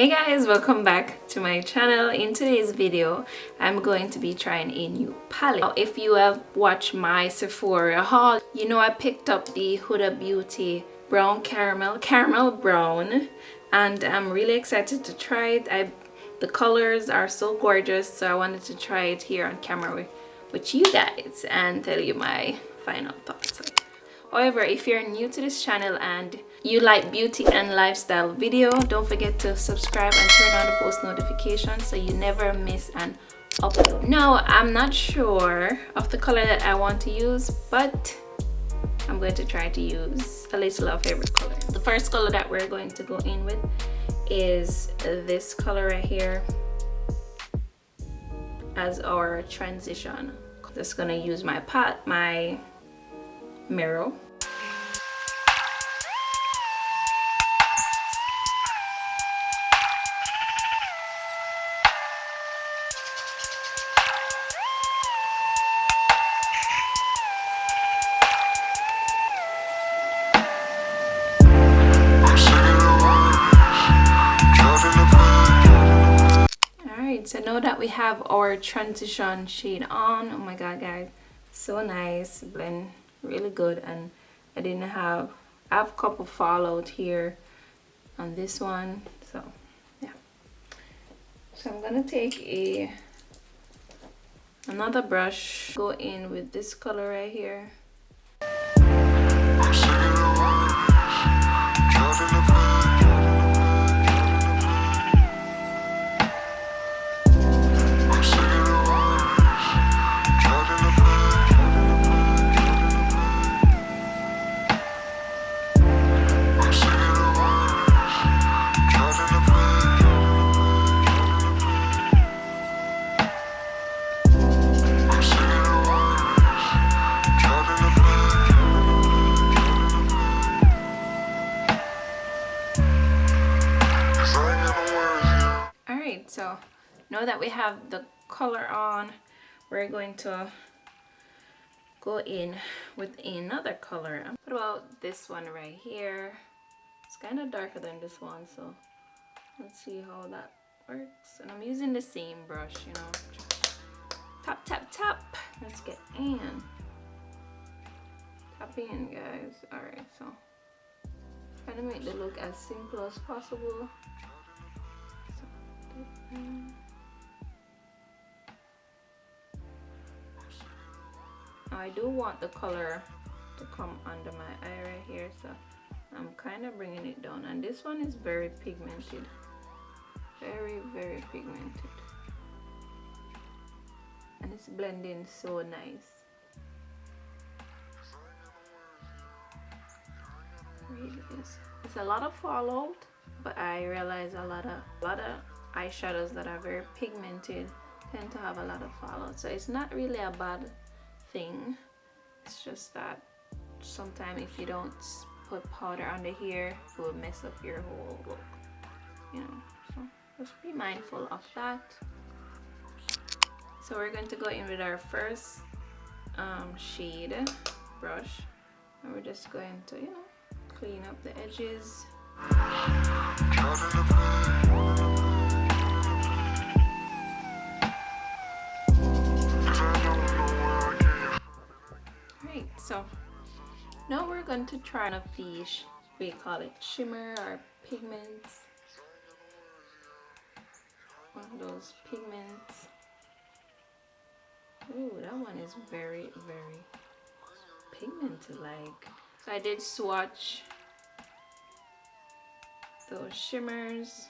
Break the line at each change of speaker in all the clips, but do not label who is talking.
Hey guys, welcome back to my channel. In today's video I'm going to be trying a new palette. Now, if you have watched my Sephora haul, you know I picked up the Huda Beauty brown caramel brown, and I'm really excited to try it. The colors are so gorgeous, so I wanted to try it here on camera with you guys and tell you my final thoughts. However, if you're new to this channel and you like beauty and lifestyle video, don't forget to subscribe and turn on the post notifications so you never miss an upload. Now, I'm not sure of the color that I want to use, but I'm going to try to use a little of every color. The first color that we're going to go in with is this color right here as our transition. Just gonna use my mirror. Alright, so now that we have our transition shade on, oh my god guys, so nice, blend really good, and I have a couple fallout here on this one, so yeah. So I'm gonna take another brush, go in with this color right here. So now that we have the color on, we're going to go in with another color. What about this one right here? It's kind of darker than this one, so let's see how that works. And I'm using the same brush, you know. Tap, tap, tap. Let's get in. Tap in, guys. Alright, so trying to make the look as simple as possible. I do want the color to come under my eye right here, so I'm kind of bringing it down, and this one is very pigmented, very pigmented, and it's blending so nice. Really is. It's a lot of fallout, but I realize a lot of eyeshadows that are very pigmented tend to have a lot of fallout, so it's not really a bad thing. It's just that sometimes if you don't put powder under here, it will mess up your whole look, you know, so just be mindful of that. So we're going to go in with our first shade brush, and we're just going to, you know, clean up the edges. So now we're going to try one of these, we call it shimmer or pigments. One of those pigments. Ooh, that one is very pigmented like. So I did swatch those shimmers.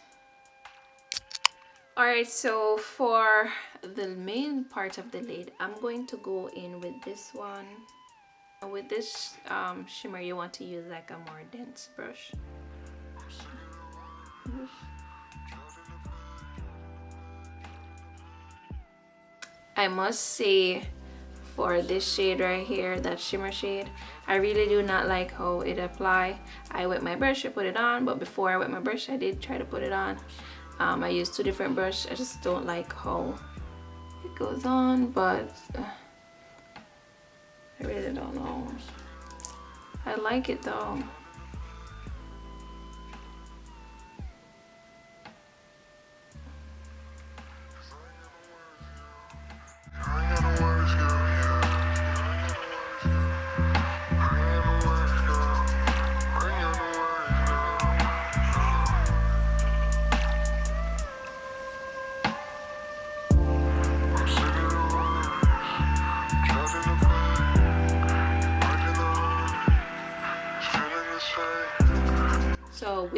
Alright, so for the main part of the lid, I'm going to go in with this one. With this shimmer, you want to use like a more dense brush. I must say, for this shade right here, that shimmer shade, I really do not like how it applies. I wet my brush, I put it on, but before I wet my brush, I did try to put it on. I used two different brushes. I just don't like how it goes on, but I really don't know. I like it though.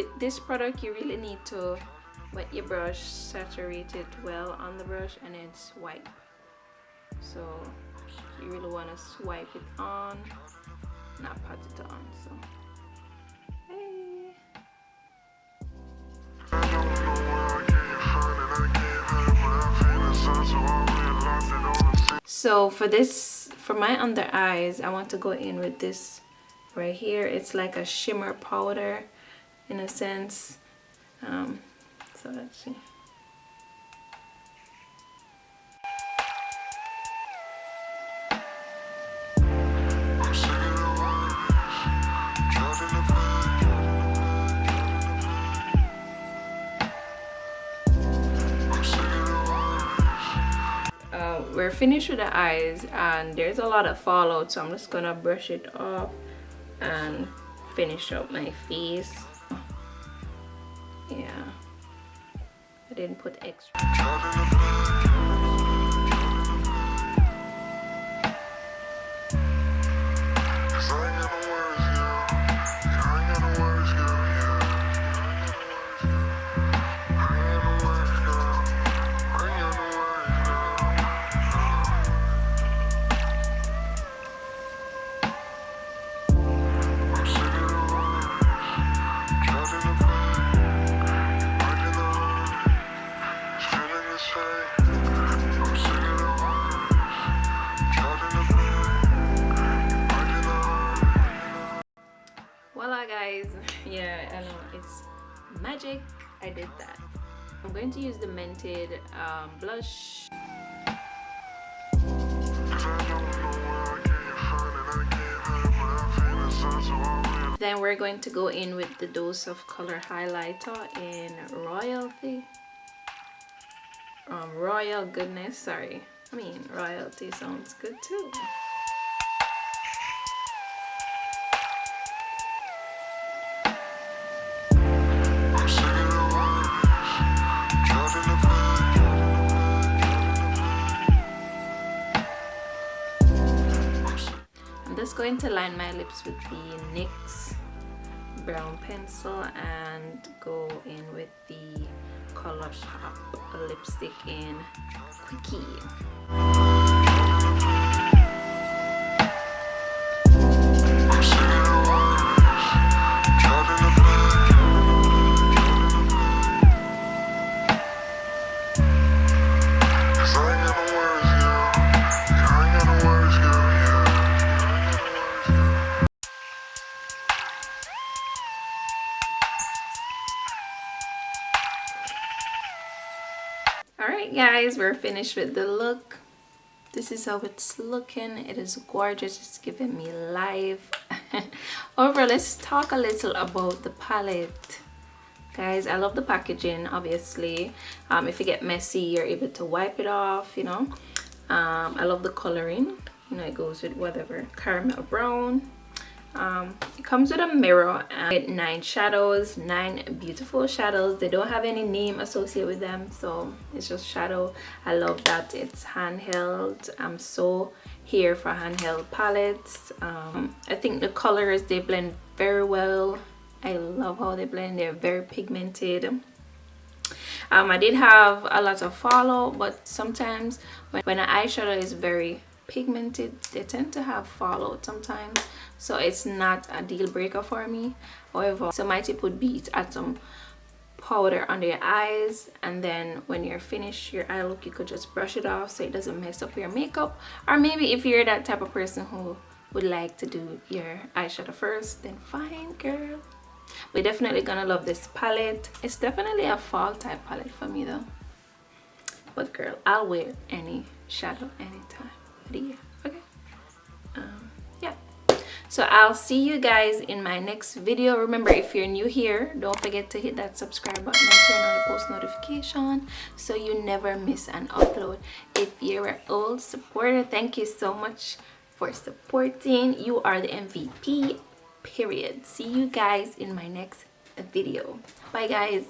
with this product you really need to wet your brush, saturate it well on the brush, and then swipe. So you really want to swipe it on, not pat it on. So hey. So for this, for my under eyes, I want to go in with this right here. It's like a shimmer powder in a sense. So let's see. We're finished with the eyes, and there's a lot of fallout, so I'm just gonna brush it off and finish up my face. Yeah, I didn't put extra. Voila guys, yeah, I know it's magic. I did that. I'm going to use the Mented blush. Then we're going to go in with the Dose of Color highlighter in Royalty. Royal Goodness, sorry. I mean, Royalty sounds good too. I'm just going to line my lips with the NYX brown pencil and go in with the ColourPop lipstick in Quickie. Alright guys, we're finished with the look. This is how it's looking. It is gorgeous. It's giving me life. Overall, let's talk a little about the palette. Guys, I love the packaging, obviously. If you get messy, you're able to wipe it off, you know. I love the coloring. You know, it goes with whatever. Caramel brown. It comes with a mirror and 9 shadows, 9 beautiful shadows. They don't have any name associated with them, so it's just shadow. I love that it's handheld. I'm so here for handheld palettes. I think the colors, they blend very well. I love how they blend. They're very pigmented. I did have a lot of fallout, but sometimes when an eyeshadow is very pigmented, they tend to have fallout sometimes, so it's not a deal breaker for me. However, so my tip would be to add some powder under your eyes, and then when you're finished your eye look, you could just brush it off so it doesn't mess up your makeup. Or maybe if you're that type of person who would like to do your eyeshadow first, then fine girl. We're definitely gonna love this palette. It's definitely a fall type palette for me though, but girl, I'll wear any shadow anytime. Okay. Yeah, so I'll see you guys in my next video. Remember, if you're new here, don't forget to hit that subscribe button and turn on the post notification so you never miss an upload. If you're an old supporter, thank you so much for supporting. You are the MVP, period. See you guys in my next video. Bye guys.